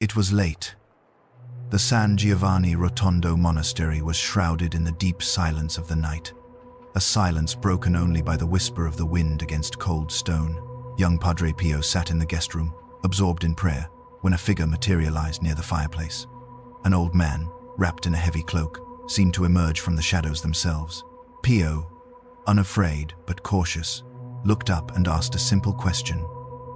It was late. The San Giovanni Rotondo monastery was shrouded in the deep silence of the night, a silence broken only by the whisper of the wind against cold stone. Young Padre Pio sat in the guest room, absorbed in prayer, when a figure materialized near the fireplace. An old man, wrapped in a heavy cloak, seemed to emerge from the shadows themselves. Pio, unafraid but cautious, looked up and asked a simple question: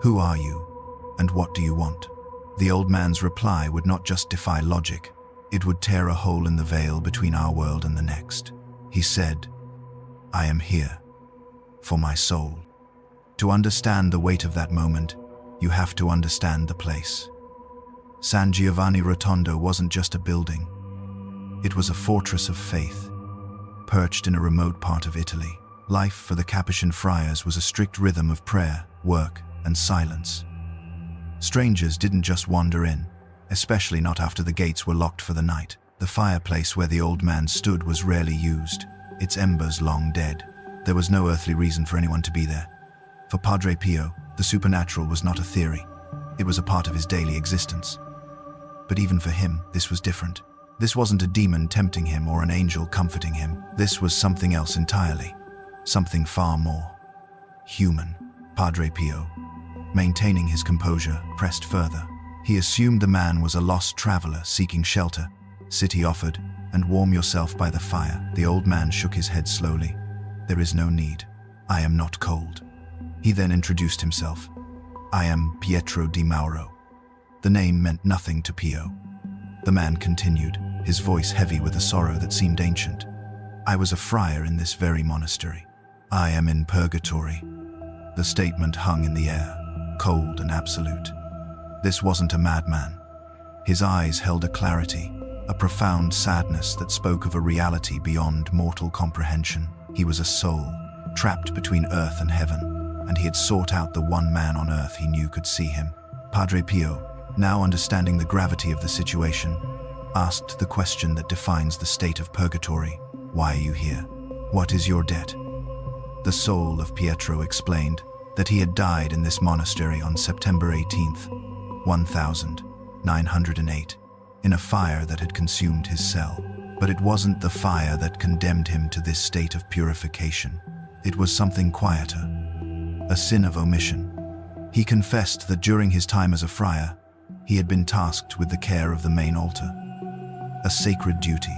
"Who are you, and what do you want?" The old man's reply would not just defy logic, it would tear a hole in the veil between our world and the next. He said, "I am here, for my soul." To understand the weight of that moment, you have to understand the place. San Giovanni Rotondo wasn't just a building. It was a fortress of faith, perched in a remote part of Italy. Life for the Capuchin friars was a strict rhythm of prayer, work, and silence. Strangers didn't just wander in, especially not after the gates were locked for the night. The fireplace where the old man stood was rarely used, its embers long dead. There was no earthly reason for anyone to be there. For Padre Pio, the supernatural was not a theory. It was a part of his daily existence. But even for him, this was different. This wasn't a demon tempting him or an angel comforting him. This was something else entirely. Something far more human. Padre Pio, maintaining his composure, pressed further. He assumed the man was a lost traveler seeking shelter. "Sit," he offered, "and warm yourself by the fire." The old man shook his head slowly. "There is no need. I am not cold." He then introduced himself. "I am Pietro di Mauro." The name meant nothing to Pio. The man continued, his voice heavy with a sorrow that seemed ancient. "I was a friar in this very monastery. I am in Purgatory." The statement hung in the air, cold and absolute. This wasn't a madman. His eyes held a clarity, a profound sadness that spoke of a reality beyond mortal comprehension. He was a soul, trapped between earth and heaven, and he had sought out the one man on earth he knew could see him. Padre Pio, now understanding the gravity of the situation, asked the question that defines the state of purgatory: "Why are you here? What is your debt?" The soul of Pietro explained that he had died in this monastery on September 18th, 1908, in a fire that had consumed his cell. But it wasn't the fire that condemned him to this state of purification. It was something quieter, a sin of omission. He confessed that during his time as a friar, he had been tasked with the care of the main altar, a sacred duty.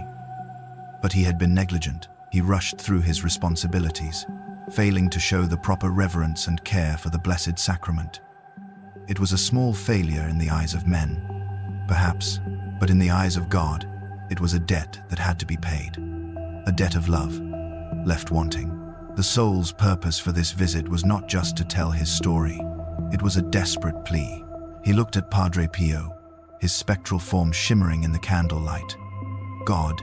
But he had been negligent. He rushed through his responsibilities, failing to show the proper reverence and care for the Blessed Sacrament. It was a small failure in the eyes of men, perhaps, but in the eyes of God, it was a debt that had to be paid, a debt of love, left wanting. The soul's purpose for this visit was not just to tell his story. It was a desperate plea. He looked at Padre Pio, his spectral form shimmering in the candlelight. "God,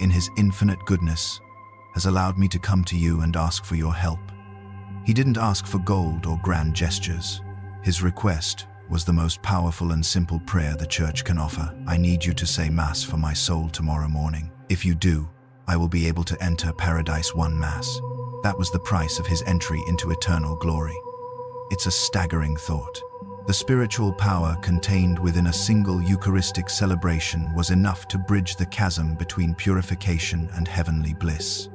in his infinite goodness, has allowed me to come to you and ask for your help." He didn't ask for gold or grand gestures. His request was the most powerful and simple prayer the Church can offer. "I need you to say Mass for my soul tomorrow morning. If you do, I will be able to enter paradise one Mass." That was the price of his entry into eternal glory. It's a staggering thought. The spiritual power contained within a single Eucharistic celebration was enough to bridge the chasm between purification and heavenly bliss.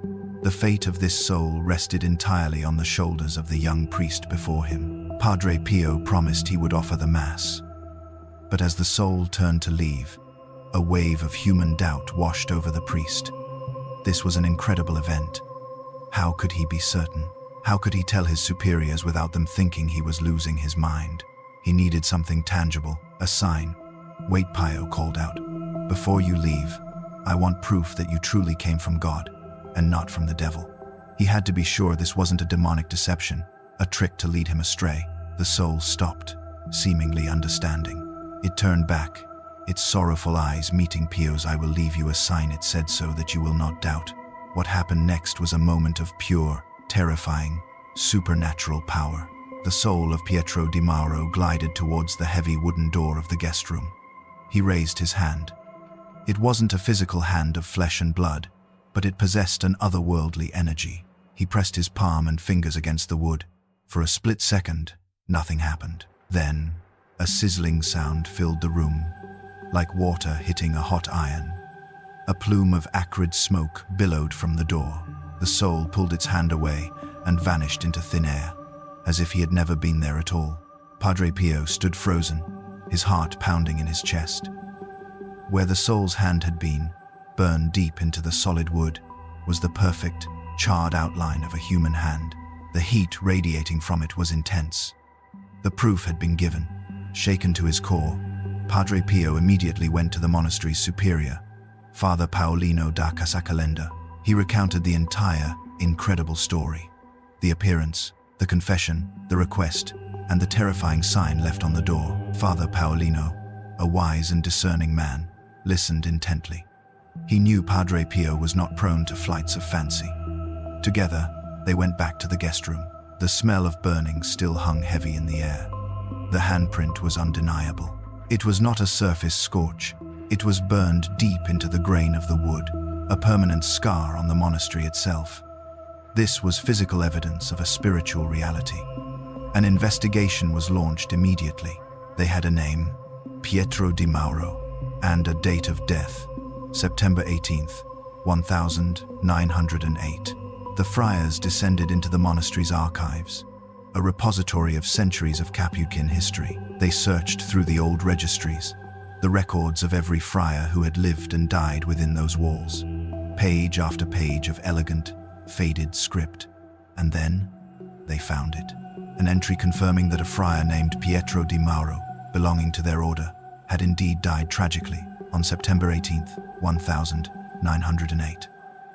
The fate of this soul rested entirely on the shoulders of the young priest before him. Padre Pio promised he would offer the Mass. But as the soul turned to leave, a wave of human doubt washed over the priest. This was an incredible event. How could he be certain? How could he tell his superiors without them thinking he was losing his mind? He needed something tangible, a sign. "Wait," Pio called out. "Before you leave, I want proof that you truly came from God, and not from the devil." He had to be sure this wasn't a demonic deception, a trick to lead him astray. The soul stopped, seemingly understanding. It turned back, its sorrowful eyes meeting Pio's. "I will leave you a sign," it said, "so that you will not doubt." What happened next was a moment of pure, terrifying, supernatural power. The soul of Pietro di Mauro glided towards the heavy wooden door of the guest room. He raised his hand. It wasn't a physical hand of flesh and blood, but it possessed an otherworldly energy. He pressed his palm and fingers against the wood. For a split second, nothing happened. Then, A sizzling sound filled the room, like water hitting a hot iron. A plume of acrid smoke billowed from the door. The soul pulled its hand away and vanished into thin air, as if he had never been there at all. Padre Pio stood frozen, his heart pounding in his chest. Where the soul's hand had been, burned deep into the solid wood, was the perfect, charred outline of a human hand. The heat radiating from it was intense. The proof had been given. Shaken to his core, Padre Pio immediately went to the monastery's superior, Father Paolino da Casacalenda. He recounted the entire, incredible story. The appearance, the confession, the request, and the terrifying sign left on the door. Father Paolino, a wise and discerning man, listened intently. He knew Padre Pio was not prone to flights of fancy. Together, they went back to the guest room. The smell of burning still hung heavy in the air. The handprint was undeniable. It was not a surface scorch. It was burned deep into the grain of the wood, a permanent scar on the monastery itself. This was physical evidence of a spiritual reality. An investigation was launched immediately. They had a name, Pietro di Mauro, and a date of death, September 18th, 1908. The friars descended into the monastery's archives, a repository of centuries of Capuchin history. They searched through the old registries, the records of every friar who had lived and died within those walls, page after page of elegant, faded script. And then, they found it. An entry confirming that a friar named Pietro di Mauro, belonging to their order, had indeed died tragically on September 18th, 1908.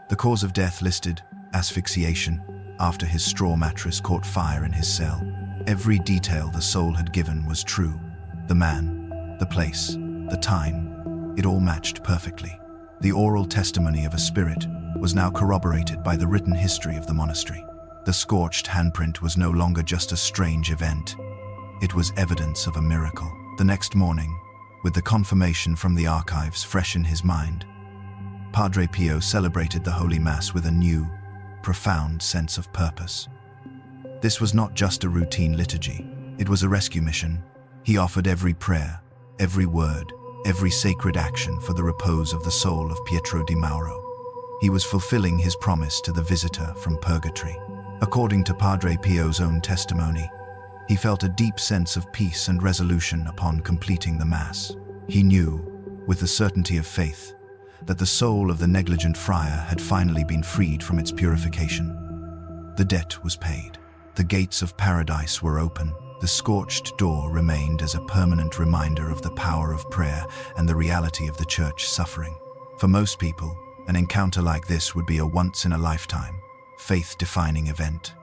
The cause of death listed, asphyxiation, after his straw mattress caught fire in his cell. Every detail the soul had given was true. The man, the place, the time, it all matched perfectly. The oral testimony of a spirit was now corroborated by the written history of the monastery. The scorched handprint was no longer just a strange event. It was evidence of a miracle. The next morning, with the confirmation from the archives fresh in his mind, Padre Pio celebrated the Holy Mass with a new, profound sense of purpose. This was not just a routine liturgy, it was a rescue mission. He offered every prayer, every word, every sacred action for the repose of the soul of Pietro di Mauro. He was fulfilling his promise to the visitor from Purgatory. According to Padre Pio's own testimony, he felt a deep sense of peace and resolution upon completing the Mass. He knew, with the certainty of faith, that the soul of the negligent friar had finally been freed from its purification. The debt was paid. The gates of paradise were open. The scorched door remained as a permanent reminder of the power of prayer and the reality of the church suffering. For most people, an encounter like this would be a once-in-a-lifetime, faith-defining event.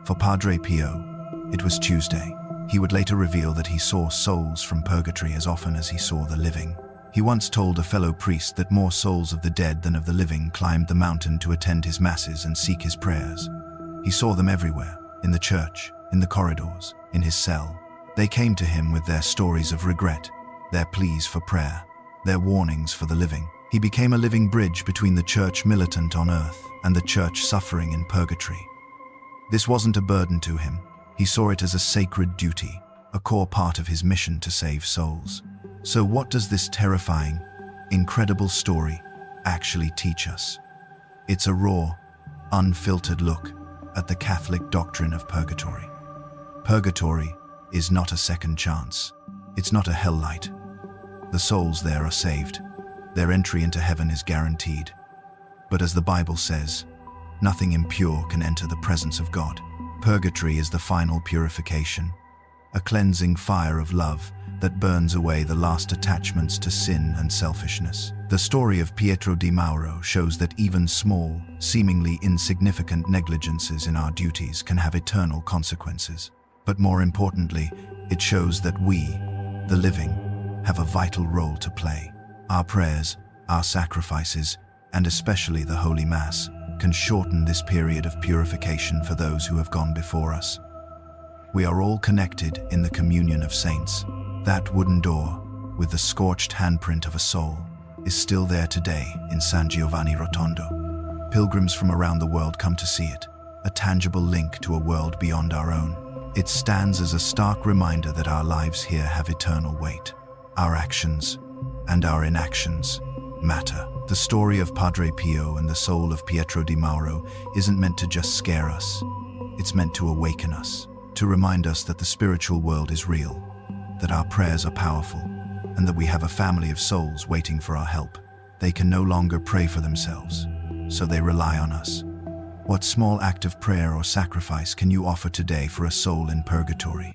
For Padre Pio, it was Tuesday. He would later reveal that he saw souls from purgatory as often as he saw the living. He once told a fellow priest that more souls of the dead than of the living climbed the mountain to attend his masses and seek his prayers. He saw them everywhere, in the church, in the corridors, in his cell. They came to him with their stories of regret, their pleas for prayer, their warnings for the living. He became a living bridge between the church militant on earth and the church suffering in purgatory. This wasn't a burden to him. He saw it as a sacred duty, a core part of his mission to save souls. So what does this terrifying, incredible story actually teach us? It's a raw, unfiltered look at the Catholic doctrine of purgatory. Purgatory is not a second chance. It's not a hell light. The souls there are saved. Their entry into heaven is guaranteed. But as the Bible says, nothing impure can enter the presence of God. Purgatory is the final purification, a cleansing fire of love that burns away the last attachments to sin and selfishness. The story of Pietro di Mauro shows that even small, seemingly insignificant negligences in our duties can have eternal consequences. But more importantly, it shows that we, the living, have a vital role to play. Our prayers, our sacrifices, and especially the Holy Mass, can shorten this period of purification for those who have gone before us. We are all connected in the communion of saints. That wooden door, with the scorched handprint of a soul, is still there today in San Giovanni Rotondo. Pilgrims from around the world come to see it, a tangible link to a world beyond our own. It stands as a stark reminder that our lives here have eternal weight. Our actions and our inactions matter. The story of Padre Pio and the soul of Pietro di Mauro isn't meant to just scare us. It's meant to awaken us, to remind us that the spiritual world is real, that our prayers are powerful, and that we have a family of souls waiting for our help. They can no longer pray for themselves, so they rely on us. What small act of prayer or sacrifice can you offer today for a soul in purgatory?